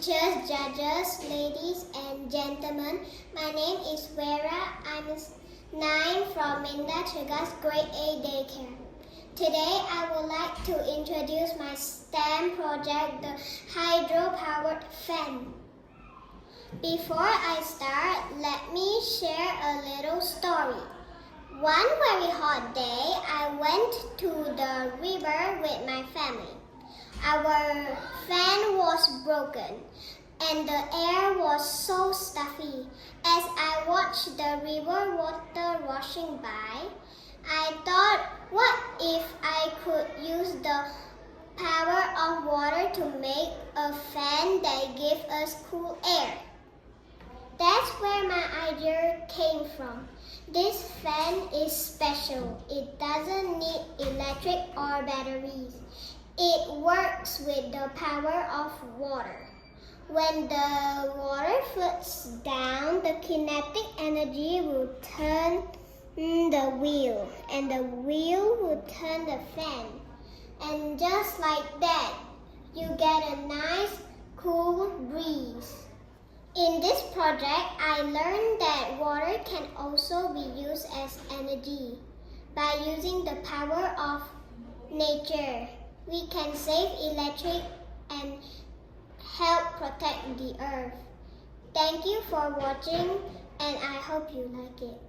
teachers, judges, ladies and gentlemen. My name is Vera. I'm 9 from Minda Chiga's grade A daycare. Today I would like to introduce my STEM project, the Hydropowered fan. Before I start, let me share a little story. One very hot day, I went to the river with my family. Our fan was broken and the air was so stuffy. As I watched the river water rushing by, I thought, what if I could use the power of water to make a fan that gave us cool air? That's where my idea came from. This fan is special. It doesn't need electric or batteries. It works with the power of water. When the water floats down, the kinetic energy will turn the wheel, and the wheel will turn the fan. And just like that, you get a nice, cool breeze. In this project, I learned that water can also be used as energy. By using the power of nature, we can save electric and help protect the earth. Thank you for watching, and I hope you like it.